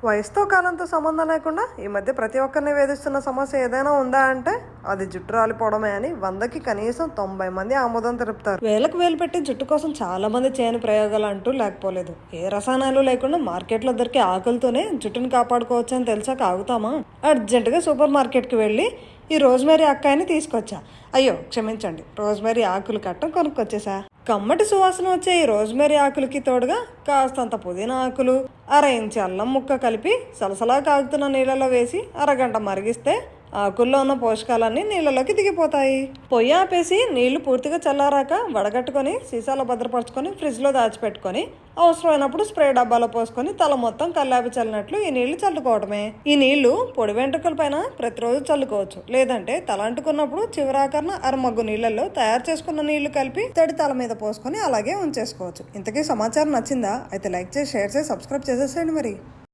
వయసుతో కాలంతో సంబంధం లేకుండా ఈ మధ్య ప్రతి ఒక్కరిని వేధిస్తున్న సమస్య ఏదైనా ఉందా అంటే అది జుట్టు రాలిపోవడమే అని 100కి కనీసం 90 మంది ఆమోదం తెలుపుతారు. వేలకు వేలు పెట్టి జుట్టు కోసం చాలా మంది చేయని ప్రయోగాలు అంటూ లేకపోలేదు. ఏ రసాయనాలు లేకుండా మార్కెట్లో దొరికే ఆకులతోనే జుట్టుని కాపాడుకోవచ్చు అని తెలిసాక ఆగుతామా? అర్జెంటుగా సూపర్ మార్కెట్కి వెళ్ళి ఈ రోజ్మెరీ అక్కాయని తీసుకొచ్చా. అయ్యో క్షమించండి, రోజ్మెరీ ఆకులు కట్టం కొనుక్కొచ్చేసా. కమ్మటి సువాసన వచ్చే ఈ రోజ్మెరీ ఆకులకి తోడుగా కాస్తంత పుదీనా ఆకులు, అర ఇంచి అల్లం ముక్క కలిపి సలసలా కాగుతున్న నీళ్ళలో వేసి అరగంట మరిగిస్తే ఆకుల్లో ఉన్న పోషకాలన్నీ నీళ్ళలోకి దిగిపోతాయి. పొయ్యి ఆపేసి నీళ్లు పూర్తిగా చల్లారాక వడగట్టుకొని సీసాలో భద్రపరచుకొని ఫ్రిడ్జ్లో దాచిపెట్టుకొని అవసరమైనప్పుడు స్ప్రే డబ్బాలో పోసుకొని తల మొత్తం కల్లాపి చల్లినట్లు ఈ నీళ్లు చల్లుకోవడమే. ఈ నీళ్లు పొడి వెంట్రుకల పైన ప్రతిరోజు చల్లుకోవచ్చు. లేదంటే తల అంటుకున్నప్పుడు చివరాకరణ అరమగ్గు నీళ్లలో తయారు చేసుకున్న నీళ్లు కలిపి తడి తల మీద పోసుకొని అలాగే ఉంచేసుకోవచ్చు. ఇంతకీ సమాచారం నచ్చిందా? అయితే లైక్ చేసి, షేర్ చేసి, సబ్స్క్రైబ్ చేసేసేయండి మరి.